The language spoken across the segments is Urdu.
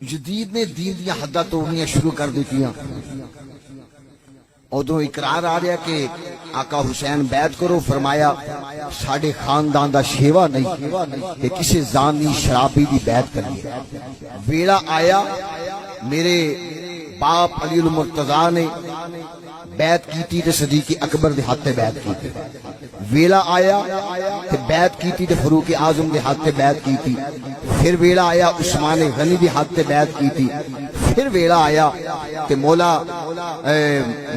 جدید نے دین دیا حداں توڑنیاں شروع کر دیتیاں۔ ادھروں اقرار آ رہا کہ آقا حسین بیعت کرو، فرمایا ساڈے خاندان دا شیوا نہیں کہ کسی زانی شرابی دی بیعت کریے۔ ویلا آیا میرے باپ علی المرتضیٰ نے بیعت کیتی تے صدیق اکبر دے ہاتھ تے بیعت کیتی۔ ویلا آیا تے بیعت کیتی تے فاروق اعظم دے ہاتھ تے بیعت کیتی۔ پھر ویلا آیا عثمان غنی دے ہاتھ تے بیعت کیتی۔ پھر ویلا آیا کہ مولا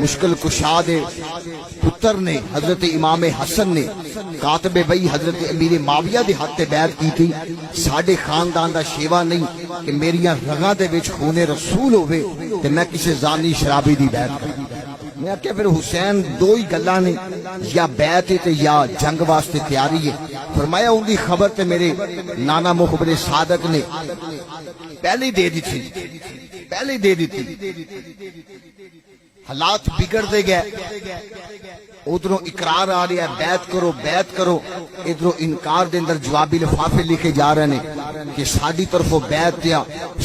مشکل کشا دے پتر نے حضرت امام حسن نے کاتب بئی حضرت امیر معاویہ دے ہاتھ تے بیعت کیتی۔ ساڈے خاندان دا شیوا نہیں کہ میریاں رگاں دے وچ خون رسول ہوئے تے میں کسی زانی شرابی دی بیعت کروں۔ میں کہ پھر حسین دو ہی گلاں نے، یا بیعت تے یا جنگ واسطے تیاری ہے۔ فرمایا ان دی خبر تے میرے نانا مخبر صادق نے پہلے ہی دے دی تھی، پہلے ہی دے دی تھی۔ حالات بگڑتے گئے، ادھروں اقرار آ رہا ہے بیعت کرو بیعت کرو، ادھروں انکار دے اندر جوابی لفافے لکھے جا رہے ہیں کہ ساڈی طرفوں بیعت دیا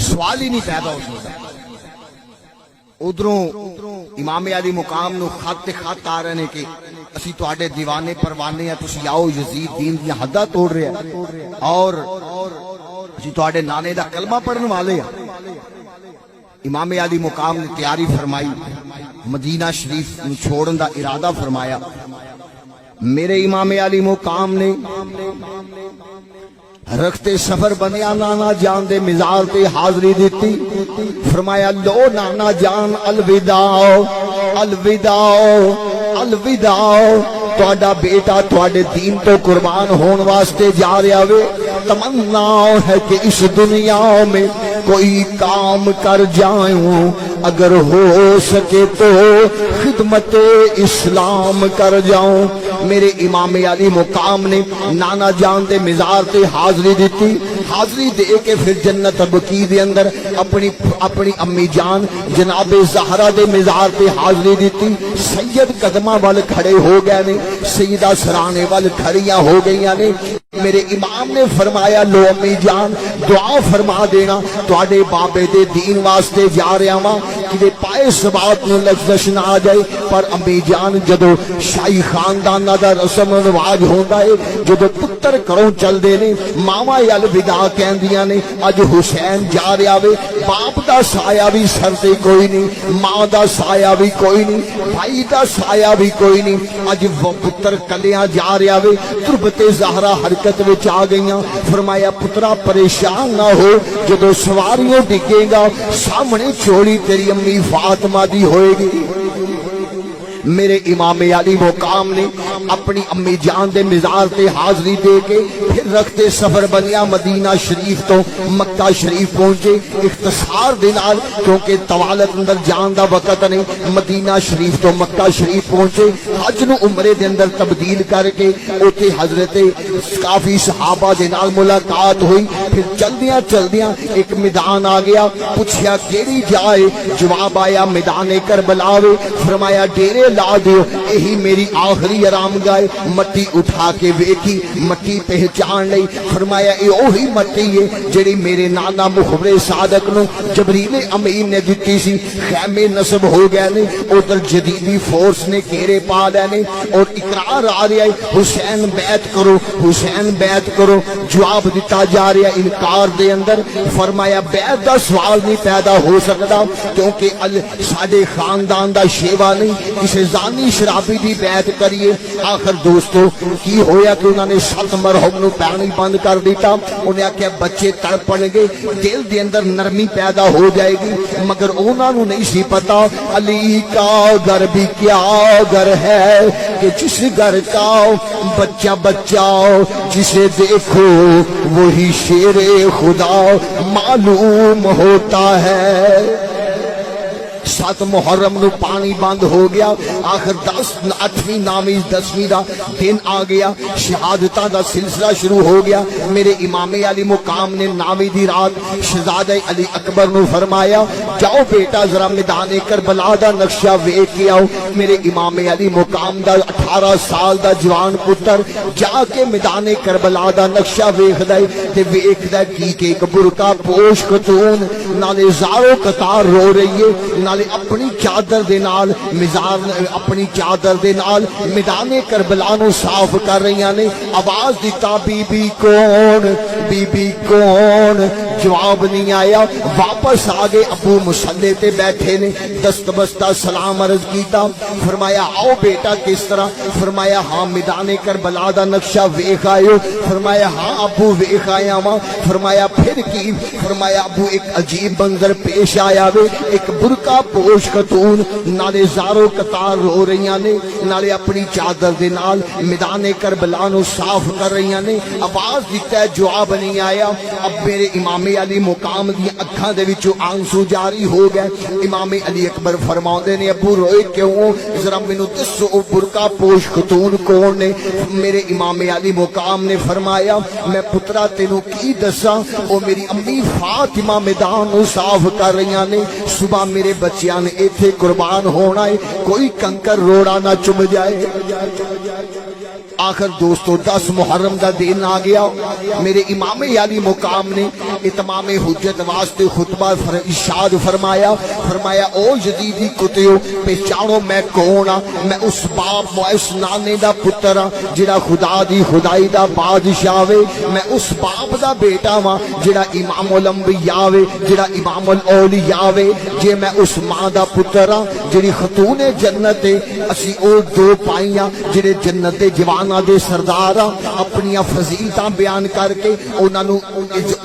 سوال ہی نہیں پیدا ہو سکتا۔ ادھروں امام علی مقام نو خط آ رہے ہیں کہ اسی تواڈے دیوانے پروانے ہیں، تسی آؤ یزید دین دیا حداں توڑ رہے ہیں اور اسی تواڈے نانے دا کلمہ پڑھن والے ہیں۔ امام علی مقام نے تیاری فرمائی، مدینہ شریف چھوڑن دا ارادہ فرمایا۔ میرے امام علی مقام نے رکھتے سفر بنیا نانا جان دے مزار تے حاضری دیتی۔ فرمایا لو نانا جان الوداع الوداع الوداع، تواڈا بیٹا تواڈے دین تو قربان ہون واسطے جا رہا وے۔ تمنا ہے کہ اس دنیا میں کوئی کام کر جاؤں، اگر ہو سکے تو خدمت اسلام کر جاؤں۔ میرے امام علی مقام نے نانا جان دے مزار تے حاضری دیتی۔ حاضری دے کے پھر جنت بقیع دے اندر اپنی امی جان جناب زہرا دے مزار تے حاضری دیتی۔ سید قدمہ وال کھڑے ہو گئے نے، سیدہ سرانے وال کھڑیاں ہو گئیاں نے۔ میرے امام نے فرمایا لو امی جان دعا فرما دینا، تواڈے بابے دے دین واسطے جا رہا ہاں، کہ پائے سبات نو لفظ نہ آ جائے۔ پر امی جان جدو شاہی خاندان دا رسم و رواج ہوندا ہے، جدو پتر کروں چل دے نے ماواں الوداع کہندیاں نے۔ اج حسین جا رہا وے، باپ دا سایہ بھی سر تے کوئی نہیں، ماں دا سایہ بھی کوئی نہیں، بھائی دا سایہ بھی کوئی نہیں۔ اج وہ پتر کلیاں جا رہا وے، تربت زہرا حرکت وچ آ گئیاں۔ فرمایا پترا پریشان نہ ہو، جدو سواریوں ڈگے گا سامنے چوڑی تیری امی فاطمہ دی ہوئے گی۔ میرے امام علی مقام نے اپنی امی جان دے مزار تے حاضری دے کے پھر رکھتے سفر بنیا مدینہ شریف تو مکہ شریف پہنچے۔ اختصار دے نال کیونکہ طوالت اندر جان دا وقت نہیں، مدینہ شریف تو مکہ شریف پہنچے۔ حج نو عمرے دے اندر تبدیل کر کے اوتھے حضرت کافی صحابہ دے نال ملاقات ہوئی۔ پھر چلدیاں چلدیاں ایک میدان آ گیا، پوچھیا کیڑی جائے؟ جواب آیا میدان کربلا وے۔ فرمایا ڈیرے لا دیو، یہی میری آخری آرام گاہ۔ مٹی اٹھا کے ویکھی، مٹی پہچان لئی۔ فرمایا اے اوہی مٹی ہے جڑی میرے نانا مخبر صادق نو جبریل امین نے دتی سی۔ خیمے نصب ہو گئے نے، ادھر جدیدی فورس نے گھیرے پا لے نے، اور اقرار آ رہا ہے حسین بیعت کرو حسین بیعت کرو۔ جواب دیتا جا رہا انکار دے اندر۔ فرمایا بیعت دا سوال نہیں پیدا ہو سکتا، کیونکہ ساڈے خاندان دا شیوا نہیں کسی زانی شرابی دی بیعت کریے۔ آخر دوستو کی ہویا کہ انہوں نے 7 مرحوم نو پانی بند کر دیتا۔ انہیں آکھیا بچے تڑپن گے، دل دے اندر نرمی پیدا ہو جائے گی، مگر انہوں نے نہیں سی پتا علی کا گھر بھی کیا گھر ہے کہ جس گھر کا بچہ بچہ جسے دیکھو وہی شیر خدا معلوم ہوتا ہے۔ 7 محرم نو پانی بند ہو گیا، آخر 8ویں 9ویں 10ویں دا دن آ گیا، شہادتاں دا سلسلہ شروع ہو گیا۔ میرے امام علی مقام نے 9ویں دی رات شہزادہ علی اکبر نو فرمایا جاؤ بیٹا ذرا میدان کربلا دا نقشہ ویکھ کے آؤ۔ میرے امام علی مقام دا 18 سال دا جوان پتر جا کے میدان کربلا دا نقشہ ویکھدا ہے تے ویکھدا ہے کہ ایک برقع پوش خاتون نالے زارو قطار رو رہی ہے، نالے اپنی چادر دے نال اپنی چادر دے نال میدان کربلا نو صاف کر رہی نے۔ آواز دیتا بی بی کون، بی بی کون، جواب نہیں آیا۔ واپس آگے ابو مصلی تے بیٹھے نے، دست بستہ سلام عرض کیتا، فرمایا آؤ بیٹا کس طرح؟ فرمایا ہاں میدان کربلا دا نقشہ ویکھ آئے ہو؟ فرمایا ہاں ابو ویکھ آیا ماں۔ فرمایا پھر کی؟ فرمایا ابو ایک عجیب منظر پیش آیا وے، ایک برقع پوش خاتون نالے زارو قطار رو رہی نے، نالے اپنی چادر دے نال میدان کربلا نو صاف کر رہی نے۔ آواز دیتا ہے جواب نہیں آیا۔ اب میرے امام علی مقام دی اکھاں دے وچوں آنسو جاری ہو گئے۔ امام علی اکبر فرماؤندے نے ابو روئے کیوں؟ ذرا مینوں دسو او برقع پوش خاتون کون نے؟ میرے امام علی مقام نے فرمایا میں پترا تینوں کی دساں، او میری امی فاطمہ میدان نو صاف کر رہی نے، صبح میرے بچیاں نے ایتھے قربان ہونا ہے، کوئی کنکر روڑا نہ چم جائے۔ آخر دوستو 10 محرم دا دن آ گیا۔ میرے امام علی مقام نے اتمام حجت واسطے خطبہ ارشاد فرمایا، فرمایا او یزیدی کتیو پہچانو میں کون ہاں؟ میں اس باپ اس نانے دا پتر ہاں جڑا خدا دی خدائی دا بادشاہ وے، میں اس باپ دا بیٹا ہاں جڑا امام الانبیاء وے، جڑا امام الاولیاء وے، جے میں اس ماں دا پتر ہاں جڑی خاتون جنت ہے، اسی او دو پائیاں جڑے جنت دے جوان دے سردار اپنی فضیلتاں بیان کر کے انہاں نو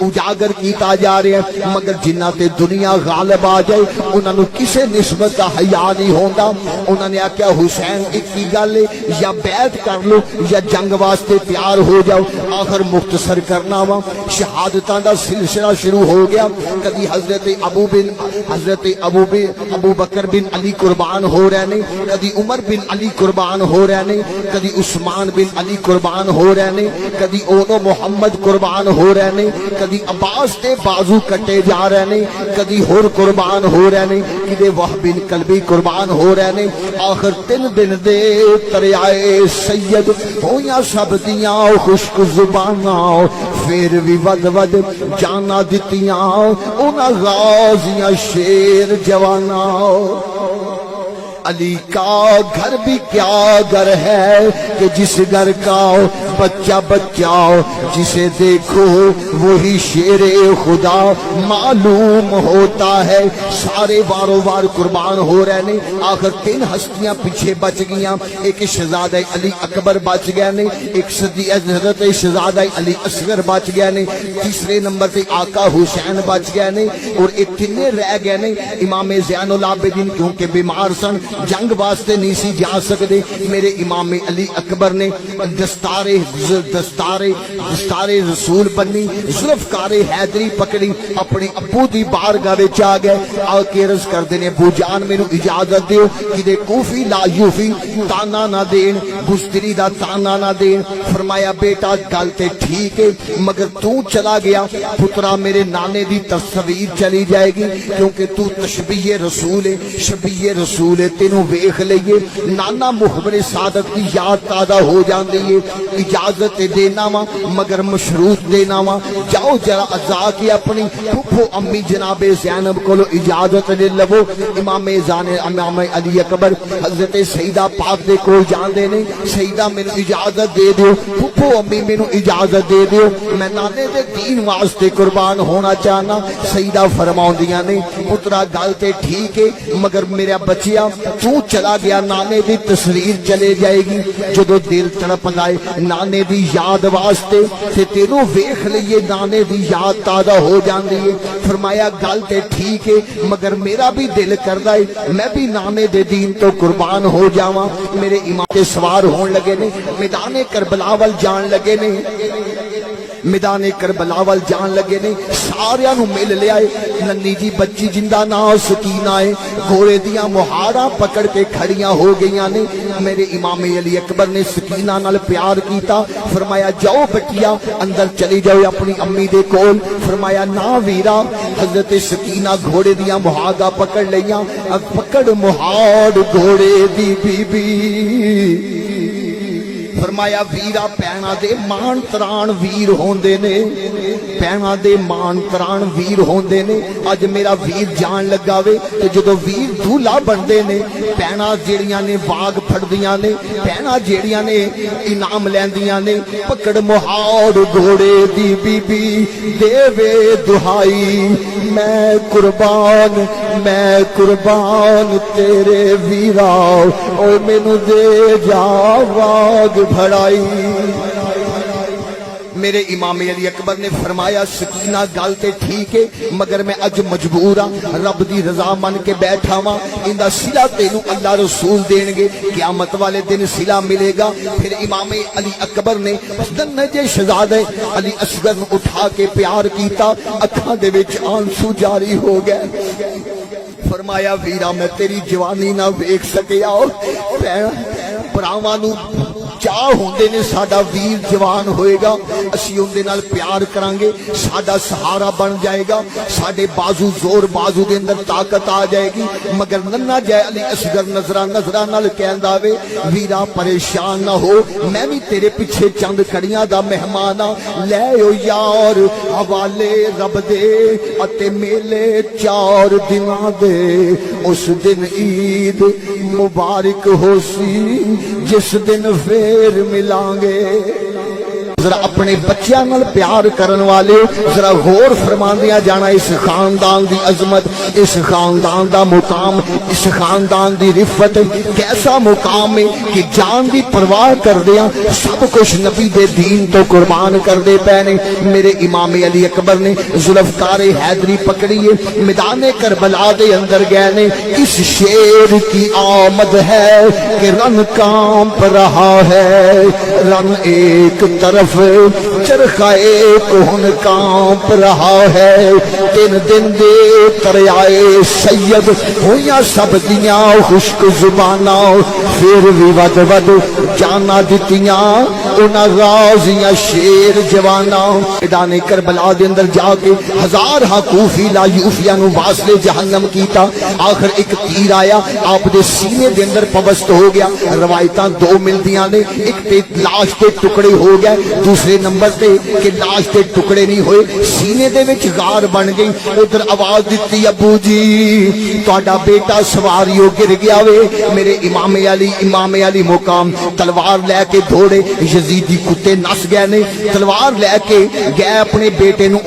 اجاگر کیتا جا رہا ہے، مگر جنہاں تے دنیا غالب آ جائے انہاں نو کسے نسبت دا حیا نہیں ہوندا۔ انہاں نے آکھیا حسین ایک ہی گل ہے، یا بیعت کر لو یا جنگ واسطے تیار ہو جاؤ۔ آخر مختصر کرنا وا، شہادتاں دا سلسلہ شروع ہو گیا۔ کبھی حضرت ابو بکر بن علی قربان ہو رہے نے، کبھی عمر بن علی قربان ہو رہے نے، کبھی عثمان بن علی قربان ہو رہے نے، کدی اونو محمد قربان ہو رہے نے، کدی عباس دے بازو کٹے جا رہے نے، کدی ہور قربان ہو رہے نے، کدی وہب بن کلبی قربان ہو رہے نے۔ آخر 3 دن دے تریائے سید ہویاں سب دیاں خشک زباناں، پھر بھی ود ود جانا دتیاں انہاں غازیاں شیر جواناں۔ علی کا گھر بھی کیا گھر ہے کہ جس گھر کا بچہ بچہ جسے دیکھو وہی شیر خدا معلوم ہوتا ہے۔ سارے وارو وار قربان ہو رہے نے۔ آخر 3 ہستیاں پیچھے بچ گیاں، ایک شہزادہ علی اکبر بچ گئے نے، ایک حضرت شہزادہ علی اصغر بچ گئے نے، تیسرے نمبر تے آقا حسین بچ گئے نے، اور ایک تینے رہ گئے نے۔ امام زین العابدین کیونکہ بیمار سن جنگ واسطے نہیں سی جا سکتے، میرے امام علی اکبر نے دستار رسول بنی، ذوالفقار حیدری پکڑی، اپنے ابو دی بارگاہ وچ آ گئے، آ کے عرض کردے نے ابو جان مینوں اجازت دیو کہ کوفی لا یوفی تانا نہ دین، بزدلی دا تانا نہ دین۔ فرمایا بیٹا گل تے ٹھیک ہے، مگر تو چلا گیا پترا میرے نانے دی تصویر چلی جائے گی، کیونکہ تو تشبیہ رسول ہے، شبیہ رسول ہے، تینوں ویکھ لئیے نانا محمد صادق کی یاد تازہ ہو جاندی ہے۔ اجازت دینا وا مگر مشروط دینا وا، جاؤ ذرا ازا کے اپنی پھپھو امی جناب زینب کو اجازت لے لو۔ امام علی اکبر حضرت سیدہ پاک دے کول جاندے نے، سیدہ مینوں اجازت دے دیو، پھپھو امی مینوں اجازت دے دیو، میں نانے دے دین واسطے قربان ہونا چاہنا۔ سیدہ فرماؤندیاں نے پترا گل تے ٹھیک ہے، مگر میرا بچیا تو چلا گیا نانے دی تصویر چلے جائے گی، جدو دل تڑپ لائے نانے دی یاد واسطے تے تینوں ویکھ لئیے نانے دی یاد تازہ ہو جاندی ہے۔ فرمایا گل تے ٹھیک ہے، مگر میرا بھی دل کردا ہے میں بھی نانے دے دین تو قربان ہو جاواں۔ میرے امام تے سوار ہون لگے نے، میدان کربلا ول جان لگے نے۔ میدان کربلا وال جان لگے نے سارے نو مل لیا ہے ننی جی بچی جندہ نام سکینہ ہے گھوڑے دیاں مہاراں پکڑ کے کھڑیاں ہو گئیاں نے میرے امام علی اکبر نے سکینہ نال پیار کیتا فرمایا جاؤ بٹیا اندر چلی جاؤ اپنی امی دے کول فرمایا نا ویرا حضرت سکینہ گھوڑے دیاں مہاگا پکڑ لیاں اب پکڑ مہاڑ گھوڑے دی بی بی فرمایا ویرا پینا دے مان تران ویر ہوندے نے پینا دے مان تران ویر ہوندے نے اج میرا ویر جان لگاوے تے جدو ویر دھولا بندے نے پینا جیڑیاں نے واگ پھڑدیاں نے پینا جیڑیاں نے انعام لیندیاں نے پکڑ مہاڑ گھوڑے دی بی بی دے وے دہائی میں قربان تیرے ویرا او مینوں دے جا واگ بھڑائی میرے امام علی اکبر نے فرمایا سکینہ گل تے ٹھیک ہے مگر میں اج مجبور ہاں رب دی رضا من کے بیٹھا ہاں اندا صلہ تینوں اللہ رسول دین گے قیامت والے دن صلہ ملے گا پھر امام علی اکبر نے ننھے شہزادے علی اصغر نو اٹھا کے پیار کیتا اکھاں دے وچ آنسو جاری ہو گئے فرمایا ویرا میں تیری جوانی نہ ویکھ سکیا بھراواں نو چاہ ہوندے نے ساڈا ویر جوان ہوئے گا اسی ہوندے نال پیار کرانگے ساڈا سہارا بن جائے گا ساڈے بازو زور بازو دے اندر طاقت آ جائے گی مگر ننھا جے علی اصغر نظراں نال کہندا وے ویرا پریشان نہ ہو میں بھی تیرے پیچھے چند کڑیاں دا مہمان ہاں لے او یار حوالے رب دے اتے میلے 4 دناں دے اس دن عید مبارک ہو سی جس دن پھر ملیں گے ذرا اپنے بچیاں نال پیار کرن والے ذرا غور فرماندیاں جانا اس خاندان دی عظمت اس خاندان دا مقام اس خاندان دی رفت کیسا مقام ہے کہ جان دی پرواہ کردیاں سب کچھ نبی دے دین تو قربان کردے پینے میرے امام علی اکبر نے ذوالفقار حیدری پکڑی ہے میدان کربلا دے اندر گئے نے اس شیر کی آمد ہے کہ رن کانپ رہا ہے رن ایک طرف چرخائے کون کانپ رہا ہے 3 دن دے تریائے سید ہویاں سب دیاں خشک زباناں پھر بھی ود ود جانا دتیاں انہاں غازیاں شیر جواناں میدان کربلا دے اندر جا کے 1000 کوفی لا یوفیاں نو واسلے جہنم کیتا آخر ایک تیر آیا آپ دے سینے دے اندر پوست ہو گیا روایتاں 2 ملدیاں نے ایک تے لاش کے ٹکڑے ہو گئے دوسرے نمبر تے کہ لاش تے ٹکڑے نہیں ہوئے سینے دے وچ غار بن گئی ادھر آواز دتی ابو جی تہاڈا بیٹا سواریو گر گیا وے میرے امام علی مقام تلوار لے کے دوڑے یزیدی کتے نس گئے نے تلوار لے کے گئے اپنے بیٹے نو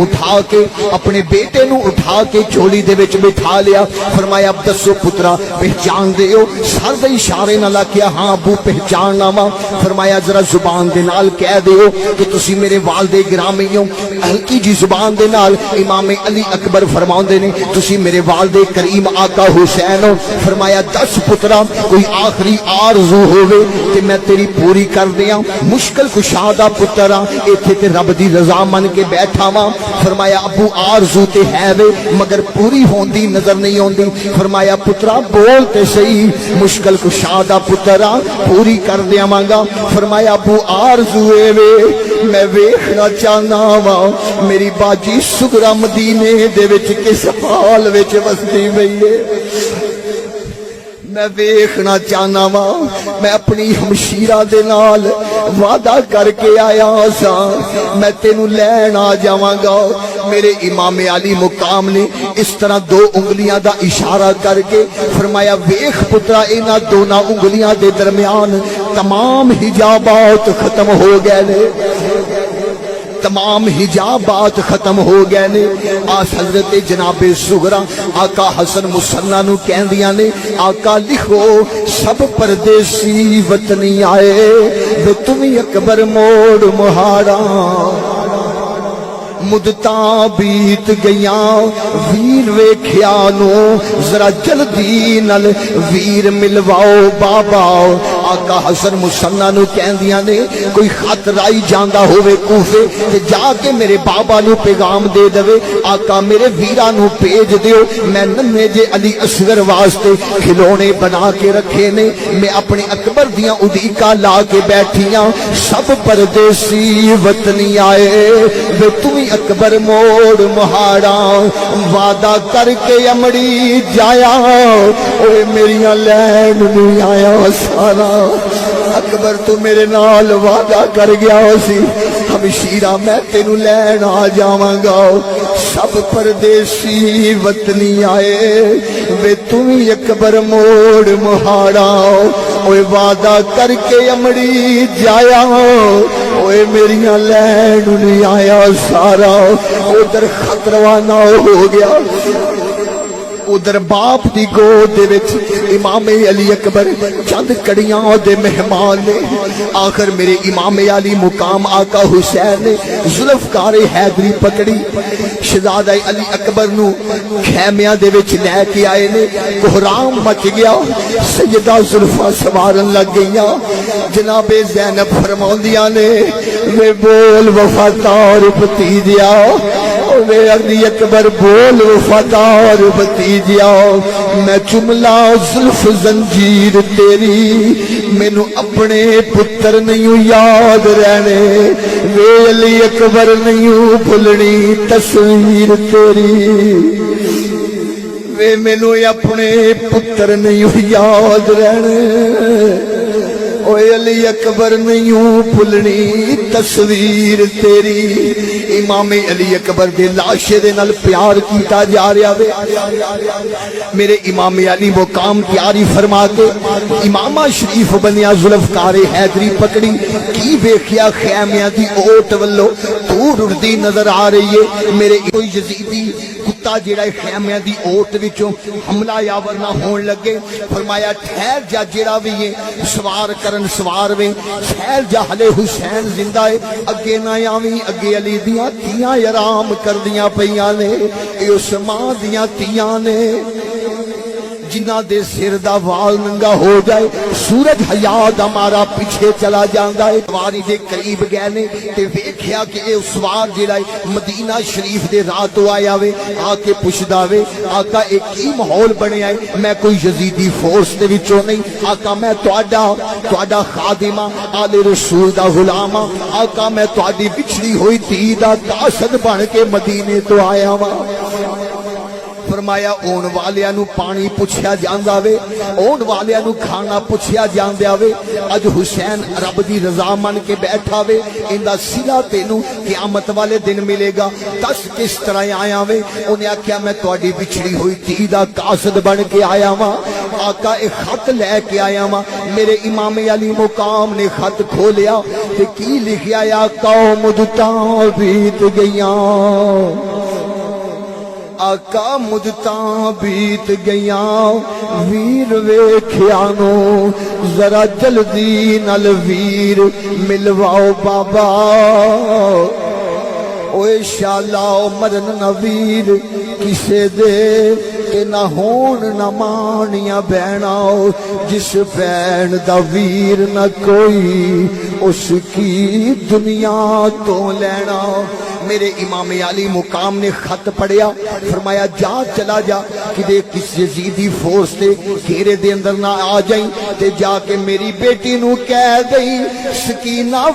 اٹھا کے جھولی دے وچ بٹھا لیا فرمایا اب دسو پترا پہچان دیو سر دے اشارے نال کیا ہاں ابو پہچاننا وا فرمایا ذرا زبان دے نال کہہ دیو کہ تسی میرے والد گرامی ہو ہلکی جی زبان دے نال امام علی اکبر فرماؤندے نے تسی میرے والد کریم آقا حسین ہو فرمایا 10 پترا کوئی آخری آرزو ہوئے کہ میں تیری پوری کر دیاں مشکل کشادہ پترا ایتھے تے رب دی رضا من کے بیٹھا وا فرمایا ابو آرزو تے ہے وے مگر پوری ہوندی نظر نہیں ہوندی فرمایا پترا بول تے صحیح مشکل کشادہ پترا پوری کر دیاں مانگا فرمایا ابو آرزو اے وے میں ویکھنا چاہنا وا میری باجی سغرا مدینے دے وچ کس حال وچ وسدی پئی ہے میں ویکھنا چاہنا وا میں اپنی ہمشیرہ دے نال وعدہ کر کے آیا سا میں تینوں لین آ جاواں گا میرے امام علی مقام نے اس طرح 2 انگلیاں دا اشارہ کر کے فرمایا ویکھ پترا انہاں دونوں انگلیاں دے درمیان تمام حجابات ختم ہو گئے نے تمام حجابات ختم ہو گئے نے آس حضرت جناب صغرا آقا حسن مصنع نو کہندیاں نے آقا لکھو سب پردیسی وطنی آئے وہ تمہیں اکبر موڑ مہاڑا مدتاں بیت گئیاں ویر ویکھیا نو ذرا جلدی نل ویر ملواؤ بابا آقا حسن مسنہ نو کہندیاں نے کوئی خط رائی جاندا ہوئے کوفے تے جا کے میرے بابا نو پیغام دے دوے آقا میرے ویرا نو بھیج دیو میں ننے جے علی اصغر واسطے کھلونے بنا کے رکھے نے میں اپنے اکبر دیاں ادیکا لا کے بیٹھیاں سب پردیسی وطنی آئے وے تمہیں اکبر موڑ مہاڑا وعدہ کر کے امڑی جایا اوے میریاں لین نہیں آیا سارا اکبر تو میرے نال وعدہ کر گیا سی ہمشیرہ میں تینو لین آ جاواں گا سب پردیسی وطنی آئے وے تمہیں اکبر موڑ مہاڑا اوے وعدہ کر کے امڑی جایا اوے میریاں لین نہیں آیا سارا ادھر خط روانہ ہو گیا ادھر باپ دی گود دے وچ امام علی اکبر چند کڑیاں دے مہمان نے آخر میرے امام علی مقام آقا حسین نے ذوالفقار حیدری پکڑی شہزادہ علی اکبر نو خیمیاں دے وچ لے کے آئے نے کوہرام مچ گیا سیدہ زلفا سوارن لگ گئیاں جناب زینب فرماندیاں نے وے بول وفادار بھتیجیا وے علی اکبر بول وفادار بھتیجیا میں جملہ زلف زنجیر تیری مینوں اپنے پتر نہیں یاد رہنے وے علی اکبر نہیں بھولنی تصویر تیری وے مینوں اپنے پتر نہیں یاد رہنے اوے علی اکبر نہیں بھولنی تصویر تیری امام علی اکبر دے لاشے دے نال پیار کیتا جا رہا وے میرے امام علی مقام تیاری فرما کے امامہ شریف بنیا ذوالفقار حیدری پکڑی کی ویکھیا خیمیاں دی اوٹ ولو دور اڑدی نظر آ رہی ہے میرے کوئی یزیدی کتا جیڑا خیمیاں دی اوٹ وچوں حملہ یاور نہ ہون لگے فرمایا ٹھہر جا جیڑا بھی ہے سوار کرن سوار وے ٹھہر جا ہلے حسین زندہ ہے اگے نہ آویں اگے علی دیاں تیاں آرام کردیاں پیاں نے اے اس ماں دیاں تیاں نے جنہ دے سر دا وال ننگا ہو جائے سورج حیات ہمارا پیچھے چلا جاندا ہے سواری دے قریب گئے نے تے ویکھیا کہ اے سوار جڑا ہے مدینہ شریف دے راہ تو آیا وے آ کے پوچھدا وے آقا اے کی ماحول بنیا ہے میں کوئی یزیدی فورس دے وچوں نہیں آقا میں تہاڈا خادمہ آل رسول دا غلام آقا میں تہاڈی بچھڑی ہوئی دھی دا قاصد بن کے مدینے تو آیا وا فرمایا اون والیاں نو پانی پوچھیا جاندا وے اون والیاں نو کھانا پوچھیا جاندا وے اج حسین رب دی رضا من کے بیٹھا وے ایندا صلہ تینو قیامت والے دن ملے گا دس کس طرح آیا وے اونے آکھیا میں تہاڈی بچھڑی ہوئی دھی دا قاصد بن کے آیا واں آقا ایک خط لے کے آیا واں میرے امام علی مقام نے خط کھولیا تے کی لکھیا یا قوم مدتاں بیت گئیاں آقا مدتاں بیت گئیاں ویر ویکھیا نو ذرا جلدی نال ویر ملواؤ بابا اوے شالا مرن نہ ویر کسے دے کہ نہ ہون نہ مانیاں بہنا جس بہن دا ویر نہ کوئی اس کی دنیا تو لینا میرے امام علی مقام نے خط پڑھیا فرمایا جا چلا جا کہ دے کس یزیدی فورس تے گھیرے دے اندر نہ آ جائیں تے جا کے میری بیٹی نو کہہ دیں سکینہ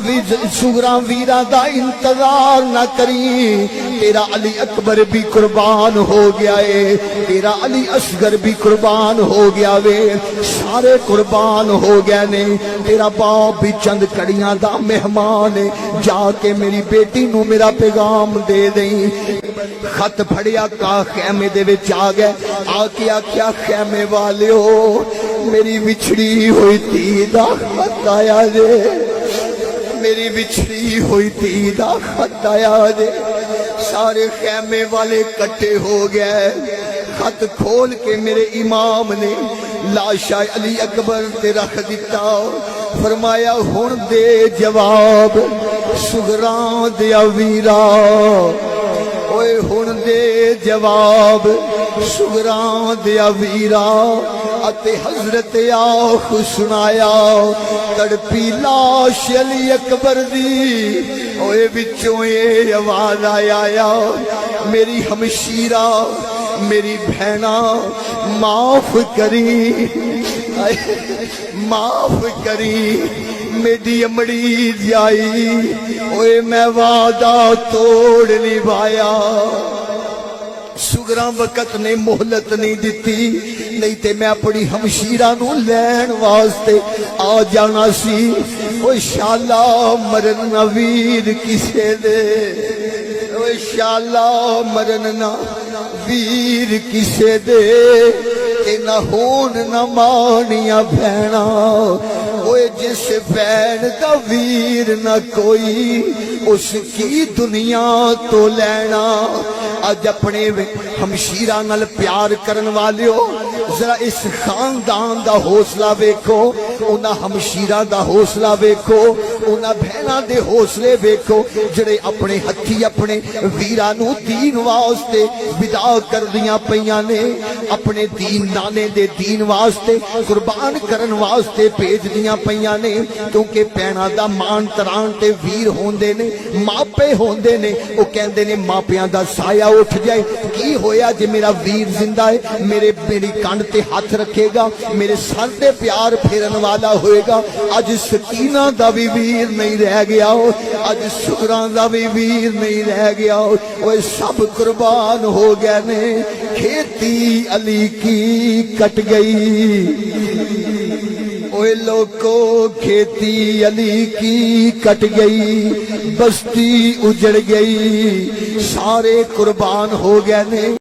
سغرا ویرا دا انتظار نہ کری تیرا علی اکبر بھی قربان ہو گیا ہے تیرا علی اصغر بھی قربان ہو گیا وے سارے قربان ہو گئے نے تیرا باپ بھی چند کڑیاں دا مہمان ہے جا کے میری بیٹی نو میرا پیغام دے دیں خط پھڑیا کا خیمے دے وچ آ گئے آ کے آکھیا خیمے والے ہو میری بچھڑی ہوئی تھی دا خط آیا جے میری بچھڑی ہوئی تھی دا خط آیا جے سارے خیمے والے کٹھے ہو گئے خط کھول کے میرے امام نے لاشا علی اکبر تے رکھ دیتا فرمایا ہن دے جواب سغراں دیا ویرا اوے ہن دے جواب سغراں دیا ویرا اتے حضرت آخ سنایا تڑپی لاش علی اکبر دی اوے وچوں یہ آواز آیا میری ہمشیرہ میری بہنا معاف کری معاف کری میری امڑی جائی اوے میں وعدہ توڑ نبھایا سگراں وقت نے مہلت نہیں دیتی نہیں تے میں اپنی ہمشیرہ نو لین واسطے آ جانا سی او شالا مرن نہ ویر کسے دے او شالا مرن نہ ویر کسے دے کہ نہ ہون نہ مانیاں بہنا اوے جس بہن دا ویر نہ کوئی اس کی دنیا تو لینا اج اپنے ہمشیرہ نال پیار کرن والیو ذرا اس خاندان دا حوصلہ ویکھو انہاں ہمشیرہ دا حوصلہ ویکھو انہاں بہناں دے حوصلے ویکھو جڑے اپنے ہتھی اپنے ویراں نو دین واسطے ودا کر دیاں پیاں نے اپنے دین نانے دے دین واسطے قربان کرن واسطے بھیج دیاں پیاں نے کیونکہ بہناں دا مان تران تے ویر ہوندے نے ماپے ہوندے نے او کہندے نے ماپیاں دا سایہ اٹھ جائے کی ہویا جے میرا ویر زندہ ہے میری کانڈ تے ہاتھ رکھے گا میرے سر تے پیار پھیرن والا ہوئے گا اج سکینہ دا بھی ویر نہیں رہ گیا اج سغراں دا بھی ویر نہیں رہ گیا وہ سب قربان ہو گئے نے کھیتی علی کی کٹ گئی اوے لوگو کھیتی علی کی کٹ گئی بستی اجڑ گئی سارے قربان ہو گئے نے